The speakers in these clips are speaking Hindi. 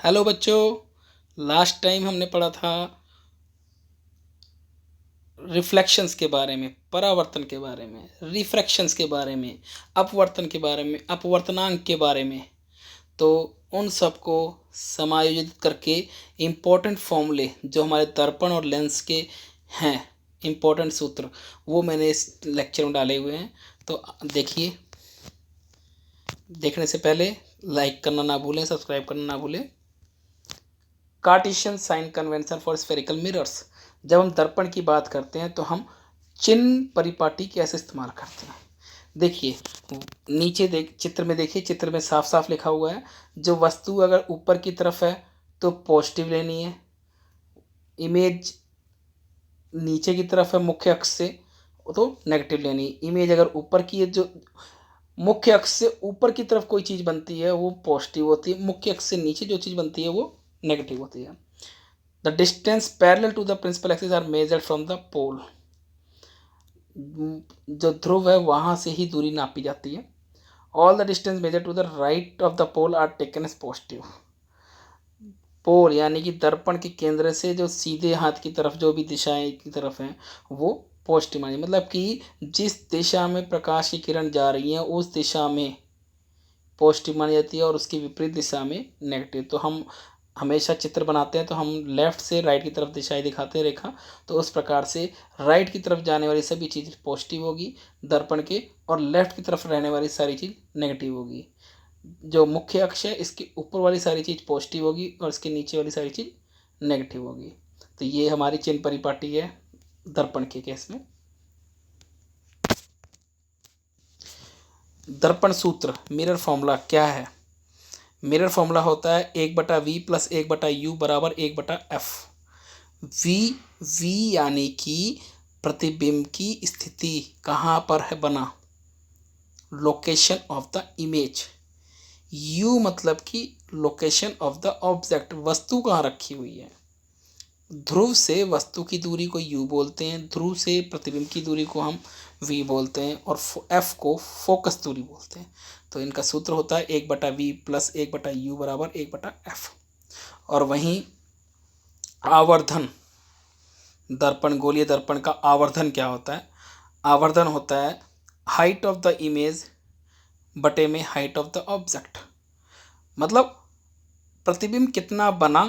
हेलो बच्चों, लास्ट टाइम हमने पढ़ा था रिफ्लेक्शंस के बारे में, परावर्तन के बारे में, रिफ्रैक्शंस के बारे में, अपवर्तन के बारे में, अपवर्तनांक के बारे में। तो उन सब को समायोजित करके इम्पोर्टेंट फॉर्मूले जो हमारे दर्पण और लेंस के हैं, इम्पोर्टेंट सूत्र, वो मैंने इस लेक्चर में डाले हुए हैं। तो देखिए, देखने से पहले लाइक करना ना भूलें, सब्सक्राइब करना ना भूलें। Cartesian sign convention for spherical mirrors. जब हम दर्पण की बात करते हैं तो हम चिन्ह परिपाटी कैसे इस्तेमाल करते हैं। देखिए, नीचे चित्र में देखिए, चित्र में साफ साफ लिखा हुआ है, जो वस्तु अगर ऊपर की तरफ है तो पॉजिटिव लेनी है, इमेज नीचे की तरफ है मुख्य अक्ष से तो नेगेटिव लेनी है। इमेज अगर ऊपर की है, जो मुख्य अक्ष से ऊपर की तरफ कोई चीज़ बनती है वो पॉजिटिव होती है, मुख्य अक्ष से नीचे जो चीज़ बनती है वो नेगेटिव होती है। The distance parallel to the principal axis are measured from the pole. जो ध्रुव है वहां से ही दूरी नापी जाती है। All the distance measure to the right of the pole are taken as positive. Pole यानी कि दर्पण के केंद्र से जो सीधे हाथ की तरफ जो भी दिशाएं की तरफ हैं वो पॉजिटिव मानी, मतलब कि जिस दिशा में प्रकाश की किरण जा रही है उस दिशा में पॉजिटिव मानी जाती है और उसकी विपरीत दिशा में नेगेटिव। तो हम हमेशा चित्र बनाते हैं तो हम लेफ्ट से राइट की तरफ दिशाएं दिखाते हैं रेखा, तो उस प्रकार से राइट की तरफ जाने वाली सभी चीज़ पॉजिटिव होगी दर्पण के, और लेफ्ट की तरफ रहने वाली सारी चीज़ नेगेटिव होगी। जो मुख्य अक्ष है इसके ऊपर वाली सारी चीज़ पॉजिटिव होगी और इसके नीचे वाली सारी चीज़ नेगेटिव होगी। तो ये हमारी चिन्ह परिपाटी है दर्पण के केस में। दर्पण सूत्र, मिरर फॉर्मूला क्या है। मिरर फॉर्मूला होता है 1/v प्लस 1/u बराबर 1/f। वी यानी कि प्रतिबिंब की स्थिति कहाँ पर है बना, location of the image. You मतलब कि लोकेशन ऑफ द ऑब्जेक्ट, वस्तु कहाँ रखी हुई है। ध्रुव से वस्तु की दूरी को u बोलते हैं, ध्रुव से प्रतिबिंब की दूरी को हम v बोलते हैं, और f को फोकस दूरी बोलते हैं। तो इनका सूत्र होता है 1/v प्लस 1/u बराबर 1/f। और वहीं आवर्धन, दर्पण, गोलीय दर्पण का आवर्धन क्या होता है। आवर्धन होता है हाइट ऑफ द इमेज बटे में हाइट ऑफ द ऑब्जेक्ट। मतलब प्रतिबिंब कितना बना,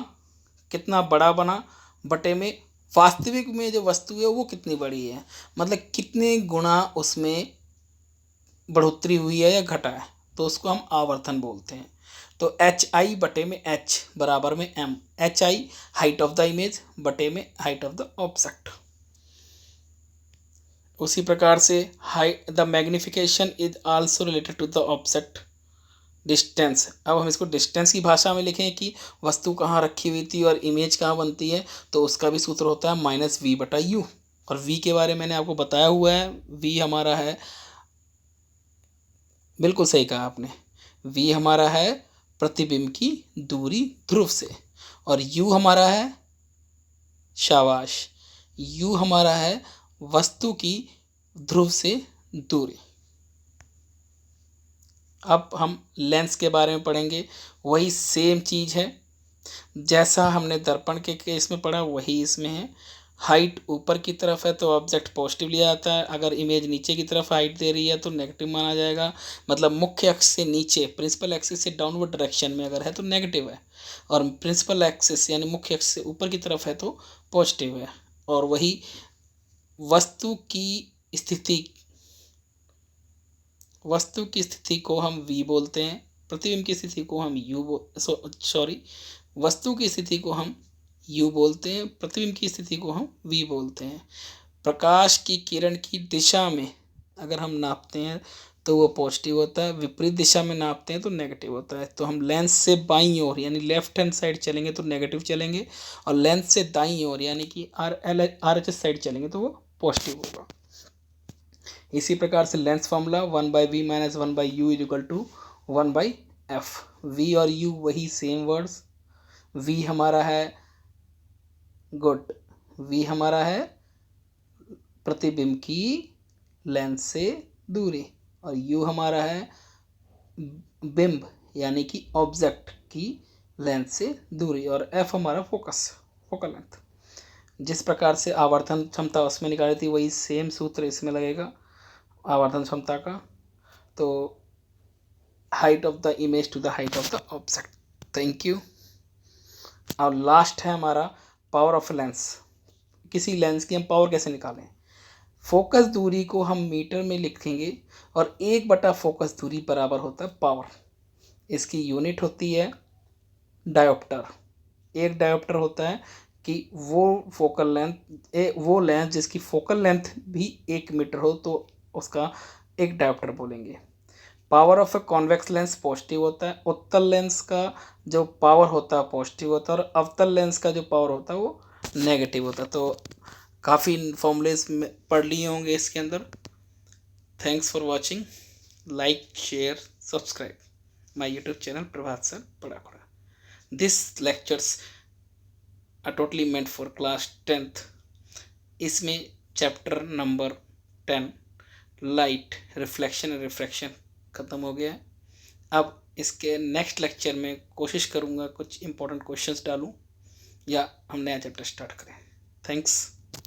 कितना बड़ा बना, बटे में वास्तविक में जो वस्तु है वो कितनी बड़ी है, मतलब कितने गुना उसमें बढ़ोतरी हुई है या घटा है, तो उसको हम आवर्धन बोलते हैं। तो एच आई बटे में एच बराबर में M, H I height of the image बटे में हाइट ऑफ द ऑब्जेक्ट। उसी प्रकार से height the magnification is also related to the object distance. अब हम इसको डिस्टेंस की भाषा में लिखें कि वस्तु कहाँ रखी हुई थी और इमेज कहाँ बनती है, तो उसका भी सूत्र होता है -v/u। और v के बारे में मैंने आपको बताया हुआ है, v हमारा है, बिल्कुल सही कहा आपने, v हमारा है प्रतिबिंब की दूरी ध्रुव से, और u हमारा है, शाबाश, u हमारा है वस्तु की ध्रुव से दूरी। अब हम लेंस के बारे में पढ़ेंगे। वही सेम चीज़ है जैसा हमने दर्पण के केस में पढ़ा, वही इसमें है। हाइट ऊपर की तरफ है तो ऑब्जेक्ट पॉजिटिव लिया जाता है, अगर इमेज नीचे की तरफ हाइट दे रही है तो नेगेटिव माना जाएगा। मतलब मुख्य अक्ष से नीचे, प्रिंसिपल एक्सिस से डाउनवर्ड डायरेक्शन में अगर है तो नेगेटिव है, और प्रिंसिपल एक्सिस यानी मुख्य अक्ष से ऊपर की तरफ है तो पॉजिटिव है। और वही वस्तु की स्थिति, वस्तु की स्थिति को हम v बोलते हैं, प्रतिबिंब की स्थिति को हम वस्तु की स्थिति को हम u बोलते हैं, प्रतिबिंब की स्थिति को हम v बोलते हैं। प्रकाश की किरण की दिशा में अगर हम नापते हैं तो वो पॉजिटिव होता है, विपरीत दिशा में नापते हैं तो नेगेटिव होता है। तो हम लेंस से बाईं ओर यानी लेफ्ट हैंड साइड चलेंगे तो नेगेटिव चलेंगे, और लेंस से दाईं ओर यानी कि RHS साइड चलेंगे तो वो पॉजिटिव होगा। इसी प्रकार से lens formula 1/v minus 1/u is equal to 1/f। v और u वही सेम वर्ड्स। v हमारा है गुड, v हमारा है प्रतिबिंब की लेंस से दूरी, और u हमारा है बिंब यानी कि ऑब्जेक्ट की लेंथ से दूरी, और एफ हमारा फोकल लेंथ। जिस प्रकार से आवर्धन क्षमता उसमें निकाली थी वही सेम सूत्र इसमें लगेगा आवर्धन क्षमता का। तो height of the image to the height of the object. Thank you. और लास्ट है हमारा पावर ऑफ लेंस। किसी लेंस की हम पावर कैसे निकालें? फोकस दूरी को हम मीटर में लिखेंगे और 1/, फोकस दूरी बराबर होता है पावर। इसकी यूनिट होती है डायोप्टर। एक डायोप्टर होता है कि वो फोकल लेंथ वो लेंस जिसकी फोकल लेंथ भी 1 मीटर हो तो उसका एक डायोप्टर बोलेंगे। Power of a convex lens positive होता है। उत्तल लेंस का जो पावर होता है पॉजिटिव होता है और अवतल लेंस का जो पावर होता है वो नेगेटिव होता है। तो काफ़ी फॉर्मूलेस पढ़ लिए होंगे इसके अंदर। Thanks for watching. Like, share, subscribe my YouTube channel Prabhat sir पढ़ाखोड़ा। This lectures are totally meant for class 10th। इसमें chapter number 10 light, reflection and refraction ख़त्म हो गया है। अब इसके नेक्स्ट लेक्चर में कोशिश करूँगा कुछ इंपॉर्टेंट क्वेश्चंस डालूँ या हम नया चैप्टर स्टार्ट करें। थैंक्स।